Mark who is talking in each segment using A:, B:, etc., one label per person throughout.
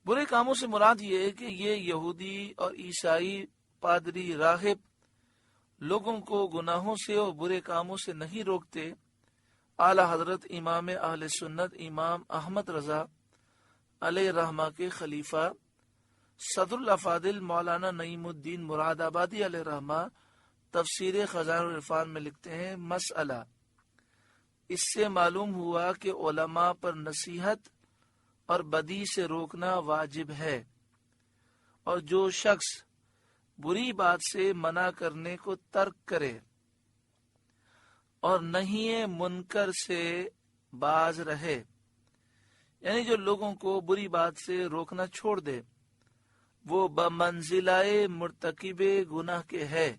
A: برے کاموں سے مراد یہ ہے کہ یہ یہودی اور عیسائی پادری راہب لوگوں کو گناہوں سے اور برے کاموں سے نہیں روکتے۔ اعلی حضرت امام اہل سنت امام احمد رضا علیہ رحمہ کے خلیفہ صدر الافاضل مولانا نعیم الدین مراد آبادی علیہ رحمہ تفسیر خزائن العرفان میں لکھتے ہیں، مسئلہ اس سے معلوم ہوا کہ علماء پر نصیحت اور بدی سے روکنا واجب ہے، اور جو شخص بری بات سے منع کرنے کو ترک کرے اور نہیں منکر سے باز رہے، یعنی جو لوگوں کو بری بات سے روکنا چھوڑ دے، وہ بمنزلہ مرتکب گناہ کے ہے،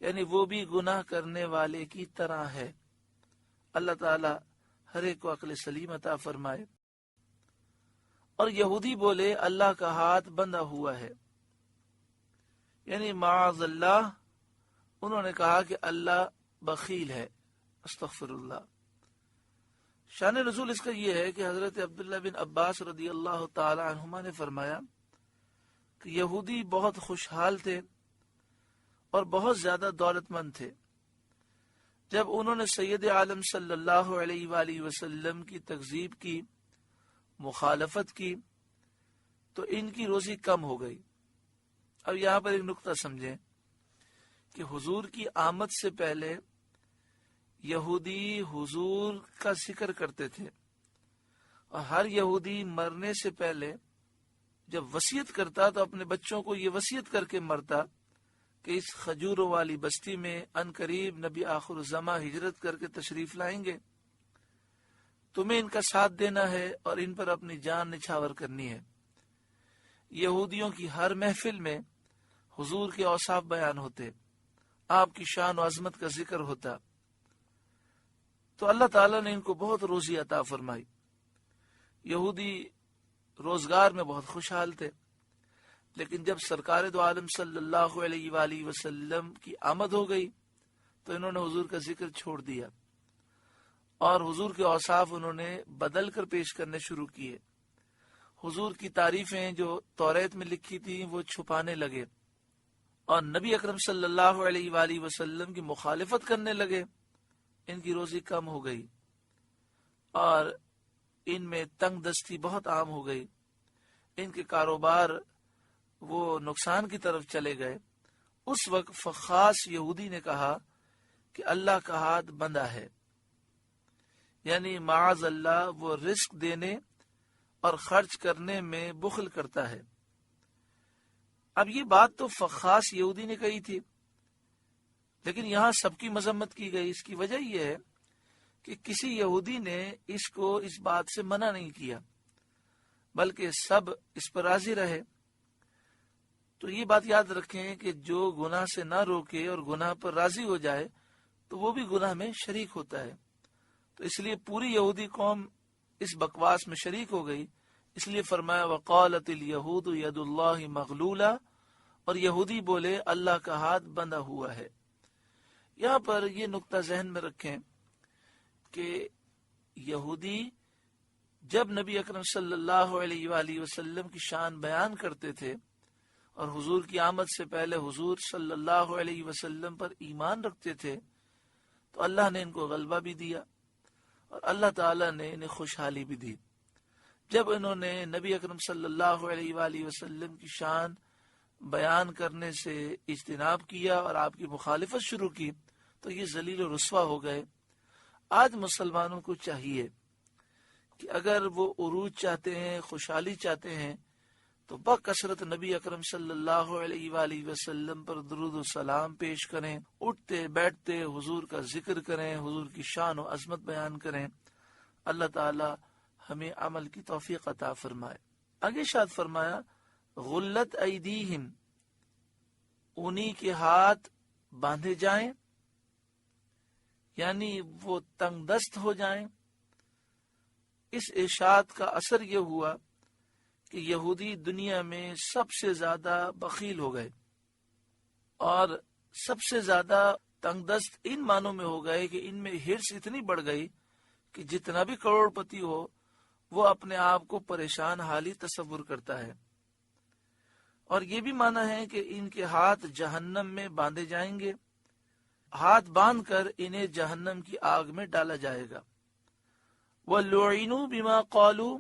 A: یعنی وہ بھی گناہ کرنے والے کی طرح ہے۔ اللہ تعالی ہر ایک کو عقل سلیم عطا فرمائے۔ اور یہودی بولے اللہ کا ہاتھ بندھا ہوا ہے، یعنی معاذ اللہ انہوں نے کہا کہ اللہ بخیل ہے، استغفر اللہ۔ شان نزول اس کا یہ ہے کہ حضرت عبداللہ بن عباس رضی اللہ تعالی عنہما نے فرمایا کہ یہودی بہت خوشحال تھے اور بہت زیادہ دولت مند تھے۔ جب انہوں نے سید عالم صلی اللہ علیہ وآلہ وسلم کی تکذیب کی، مخالفت کی، تو ان کی روزی کم ہو گئی۔ اب یہاں پر ایک نقطہ سمجھیں کہ حضور کی آمد سے پہلے یہودی حضور کا ذکر کرتے تھے، اور ہر یہودی مرنے سے پہلے جب وصیت کرتا تو اپنے بچوں کو یہ وصیت کر کے مرتا کہ اس کھجوروں والی بستی میں ان قریب نبی آخر الزماں ہجرت کر کے تشریف لائیں گے، تمہیں ان کا ساتھ دینا ہے اور ان پر اپنی جان نچھاور کرنی ہے۔ یہودیوں کی ہر محفل میں حضور کے اوصاف بیان ہوتے، آپ کی شان و عظمت کا ذکر ہوتا، تو اللہ تعالیٰ نے ان کو بہت روزی عطا فرمائی۔ یہودی روزگار میں بہت خوشحال تھے، لیکن جب سرکار دو عالم صلی اللہ علیہ وآلہ وسلم کی آمد ہو گئی تو انہوں نے حضور کا ذکر چھوڑ دیا، اور حضور کے اوصاف انہوں نے بدل کر پیش کرنے شروع کیے۔ حضور کی تعریفیں جو توریت میں لکھی تھیں وہ چھپانے لگے، اور نبی اکرم صلی اللہ علیہ وآلہ وسلم کی مخالفت کرنے لگے۔ ان کی روزی کم ہو گئی اور ان میں تنگ دستی بہت عام ہو گئی، ان کے کاروبار وہ نقصان کی طرف چلے گئے۔ اس وقت فخاص یہودی نے کہا کہ اللہ کا ہاتھ بندھا ہے، یعنی معاذ اللہ وہ رزق دینے اور خرچ کرنے میں بخل کرتا ہے۔ اب یہ بات تو فخاص یہودی نے کہی تھی، لیکن یہاں سب کی مذمت کی گئی۔ اس کی وجہ یہ ہے کہ کسی یہودی نے اس کو اس بات سے منع نہیں کیا، بلکہ سب اس پر راضی رہے۔ تو یہ بات یاد رکھیں کہ جو گناہ سے نہ روکے اور گناہ پر راضی ہو جائے تو وہ بھی گناہ میں شریک ہوتا ہے۔ تو اس لیے پوری یہودی قوم اس بکواس میں شریک ہو گئی، اس لیے فرمایا وقالت الیہود ید اللہ مغلولہ، اور یہودی بولے اللہ کا ہاتھ بندھا ہوا ہے۔ یہاں پر یہ نقطہ ذہن میں رکھیں کہ یہودی جب نبی اکرم صلی اللہ علیہ وآلہ وسلم کی شان بیان کرتے تھے اور حضور کی آمد سے پہلے حضور صلی اللہ علیہ وسلم پر ایمان رکھتے تھے، تو اللہ نے ان کو غلبہ بھی دیا اور اللہ تعالیٰ نے انہیں خوشحالی بھی دی۔ جب انہوں نے نبی اکرم صلی اللہ علیہ وآلہ وسلم کی شان بیان کرنے سے اجتناب کیا اور آپ کی مخالفت شروع کی تو یہ ذلیل و رسوا ہو گئے۔ آج مسلمانوں کو چاہیے کہ اگر وہ عروج چاہتے ہیں، خوشحالی چاہتے ہیں، تو بکثرت نبی اکرم صلی اللہ علیہ وآلہ وسلم پر درود و سلام پیش کریں، اٹھتے بیٹھتے حضور کا ذکر کریں، حضور کی شان و عظمت بیان کریں۔ اللہ تعالی ہمیں عمل کی توفیق عطا فرمائے۔ آگے ارشاد فرمایا غلت ایدیہم، انہی کے ہاتھ باندھے جائیں، یعنی وہ تنگ دست ہو جائیں۔ اس ارشاد کا اثر یہ ہوا کہ یہودی دنیا میں سب سے زیادہ بخیل ہو گئے اور سب سے زیادہ تنگ دست ان معنوں میں ہو گئے کہ ان میں ہرس اتنی بڑھ گئی کہ جتنا بھی کروڑ پتی ہو وہ اپنے آپ کو پریشان حالی تصور کرتا ہے۔ اور یہ بھی مانا ہے کہ ان کے ہاتھ جہنم میں باندھے جائیں گے، ہاتھ باندھ کر انہیں جہنم کی آگ میں ڈالا جائے گا۔ وَلُعِنُوا بِمَا قَالُوا،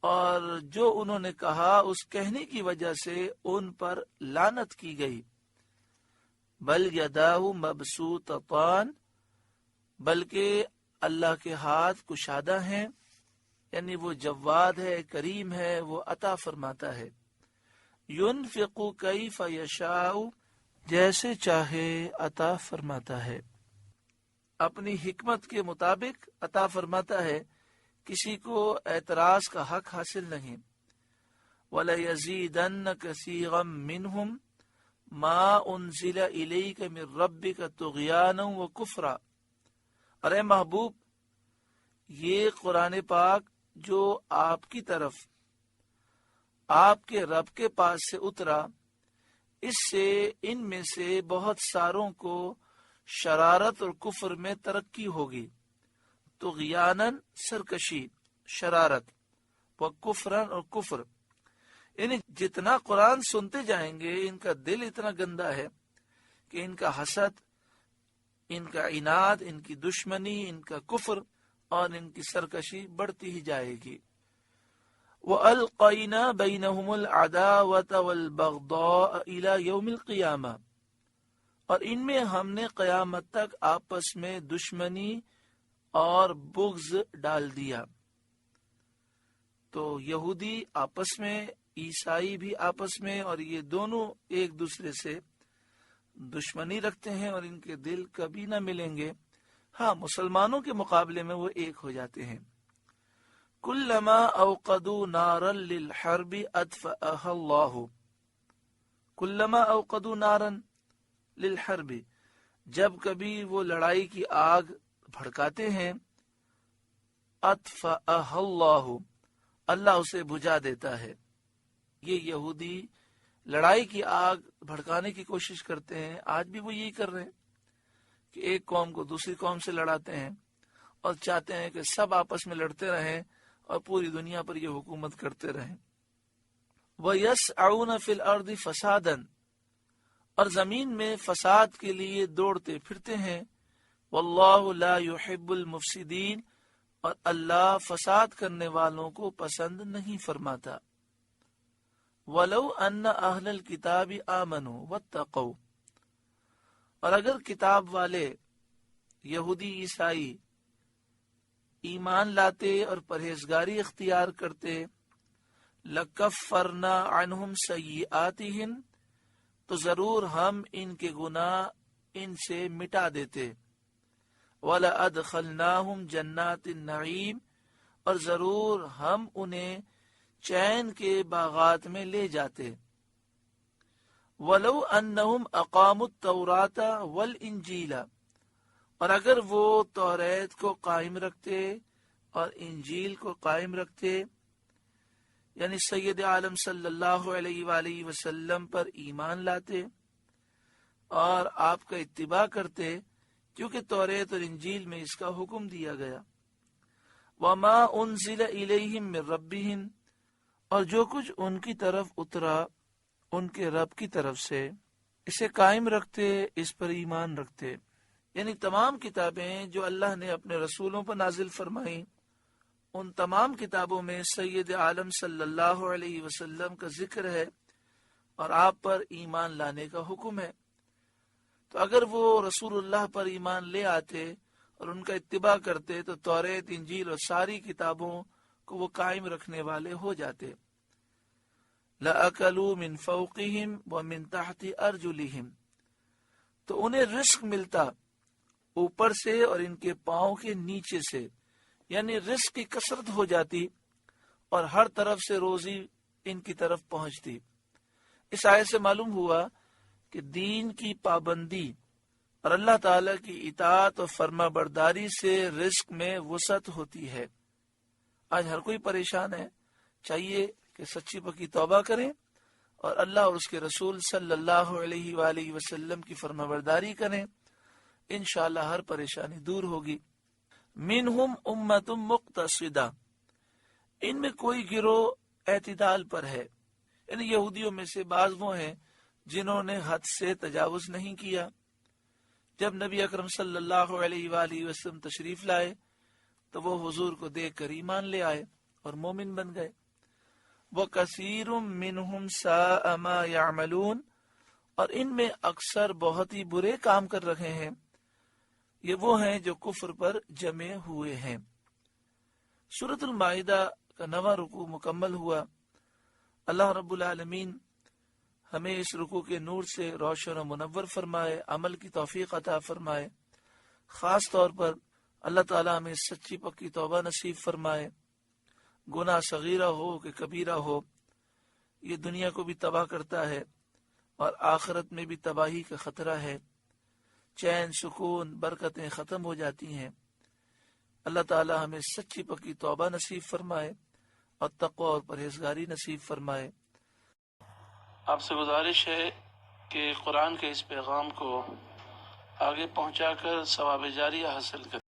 A: اور جو انہوں نے کہا اس کہنے کی وجہ سے ان پر لعنت کی گئی۔ بل یداہ مبسوطتان، بلکہ اللہ کے ہاتھ کشادہ ہیں، یعنی وہ جواد ہے، کریم ہے، وہ عطا فرماتا ہے۔ ينفق کیف یشاء، جیسے چاہے عطا فرماتا ہے، اپنی حکمت کے مطابق عطا فرماتا ہے، کسی کو اعتراض کا حق حاصل نہیں۔ وَلَيَزِيدَنَّ كَثِيرًا مِّنْهُمْ مَا أُنزِلَ إِلَيْكَ مِن رَّبِّكَ طُغْيَانًا وَكُفْرًا، اور اے محبوب، یہ قرآن پاک جو آپ کی طرف آپ کے رب کے پاس سے اترا، اس سے ان میں سے بہت ساروں کو شرارت اور کفر میں ترقی ہوگی۔ طغیاناً سرکشی، شرارت، وکفراً اور کفر، یعنی جتنا قرآن سنتے جائیں گے ان کا دل اتنا گندا ہے کہ ان کا حسد، ان کا عناد، ان کی دشمنی، ان کا کفر اور ان کی سرکشی بڑھتی ہی جائے گی۔ وَأَلْقَيْنَا بَيْنَهُمُ الْعَدَاوَةَ وَالْبَغْضَاءَ إِلَى يَوْمِ الْقِيَامَةِ، اور ان میں ہم نے قیامت تک آپس میں دشمنی اور بغض ڈال دیا۔ تو یہودی آپس میں، عیسائی بھی آپس میں، اور یہ دونوں ایک دوسرے سے دشمنی رکھتے ہیں اور ان کے دل کبھی نہ ملیں گے۔ ہاں، مسلمانوں کے مقابلے میں وہ ایک ہو جاتے ہیں۔ کلما اوقدوا نارا للحرب اطفأها اللہ، کلما اوقدوا نارا للحرب، جب کبھی وہ لڑائی کی آگ بھڑکاتے ہیں، اطفأها اللہ، اللہ اسے بجھا دیتا ہے۔ یہ یہودی لڑائی کی آگ بھڑکانے کی کوشش کرتے ہیں، آج بھی وہ یہی کر رہے ہیں کہ ایک قوم کو دوسری قوم سے لڑاتے ہیں اور چاہتے ہیں کہ سب آپس میں لڑتے رہیں اور پوری دنیا پر یہ حکومت کرتے رہیں۔ وَيَسْعَوْنَ فِي الْأَرْضِ فَسَادًا، اور زمین میں فساد کے لیے دوڑتے پھرتے ہیں۔ وَاللَّهُ لَا يُحِبُّ الْمُفْسِدِينَ، اور اللہ فساد کرنے والوں کو پسند نہیں فرماتا۔ وَلَوْ أَنَّ أَهْلَ الْكِتَابِ آمَنُوا وَاتَّقَوْا، اور اگر کتاب والے یہودی عیسائی ایمان لاتے اور پرہیزگاری اختیار کرتے، لَكَفَّرْنَا عَنْهُمْ سَيِّئَاتِهِمْ، تو ضرور ہم ان کے گناہ ان سے مٹا دیتے۔ وَلَأَدْخَلْنَاهُمْ جَنَّاتِ النَّعِيمِ، اور ضرور ہم انہیں چین کے باغات میں لے جاتے۔ وَلَوْ أَنَّهُمْ أَقَامُوا التَّوْرَاةَ وَالْإِنْجِيلَ، اور اگر وہ توریت کو قائم رکھتے اور انجیل کو قائم رکھتے، یعنی سید عالم صلی اللہ علیہ وآلہ وسلم پر ایمان لاتے اور آپ کا اتباع کرتے، کیونکہ توریت اور انجیل میں اس کا حکم دیا گیا۔ وَمَا أُنزِلَ إِلَيْهِمْ مِن رَّبِّهِمْ، اور جو کچھ ان کی طرف اترا ان کے رب کی طرف سے، اسے قائم رکھتے، اس پر ایمان رکھتے، یعنی تمام کتابیں جو اللہ نے اپنے رسولوں پر نازل فرمائیں، ان تمام کتابوں میں سید عالم صلی اللہ علیہ وسلم کا ذکر ہے اور آپ پر ایمان لانے کا حکم ہے۔ تو اگر وہ رسول اللہ پر ایمان لے آتے اور ان کا اتباع کرتے تو توریت، انجیل اور ساری کتابوں کو وہ قائم رکھنے والے ہو جاتے۔ لَأَكَلُوا مِن فَوْقِهِمْ وَمِن تَحْتِ أَرْجُلِهِمْ، تو انہیں رزق ملتا اوپر سے اور ان کے پاؤں کے نیچے سے، یعنی رزق کی کثرت ہو جاتی اور ہر طرف سے روزی ان کی طرف پہنچتی۔ اس آیت سے معلوم ہوا کہ دین کی پابندی اور اللہ تعالی کی اطاعت اور فرما برداری سے رزق میں وسعت ہوتی ہے۔ آج ہر کوئی پریشان ہے، چاہیے کہ سچی پکی توبہ کریں اور اللہ اور اس کے رسول صلی اللہ علیہ وآلہ وسلم کی فرما برداری کریں، انشاءاللہ ہر پریشانی دور ہوگی۔ منہم امت مقتصدہ، ان میں کوئی گروہ اعتدال پر ہے، ان یہودیوں میں سے بعض وہ ہیں جنہوں نے حد سے تجاوز نہیں کیا۔ جب نبی اکرم صلی اللہ علیہ وآلہ وسلم تشریف لائے تو وہ حضور کو دیکھ کر ایمان لے آئے اور مومن بن گئے۔ وَكَثِيرٌ مِّنْهُمْ سَاءَ مَا يَعْمَلُونَ، اور ان میں اکثر بہت ہی برے کام کر رہے ہیں، یہ وہ ہیں جو کفر پر جمے ہوئے ہیں۔ سورۃ المائدہ کا 9واں رکوع مکمل ہوا۔ اللہ رب العالمین ہمیں اس رکوع کے نور سے روشن و منور فرمائے، عمل کی توفیق عطا فرمائے۔ خاص طور پر اللہ تعالیٰ ہمیں سچی پکی توبہ نصیب فرمائے۔ گناہ صغیرہ ہو کہ کبیرہ ہو، یہ دنیا کو بھی تباہ کرتا ہے اور آخرت میں بھی تباہی کا خطرہ ہے۔ چین، سکون، برکتیں ختم ہو جاتی ہیں۔ اللہ تعالی ہمیں سچی پکی توبہ نصیب فرمائے اور تقوی اور پرہیزگاری نصیب فرمائے۔ آپ سے گزارش ہے کہ قرآن کے اس پیغام کو آگے پہنچا کر ثواب جاریہ حاصل کریں۔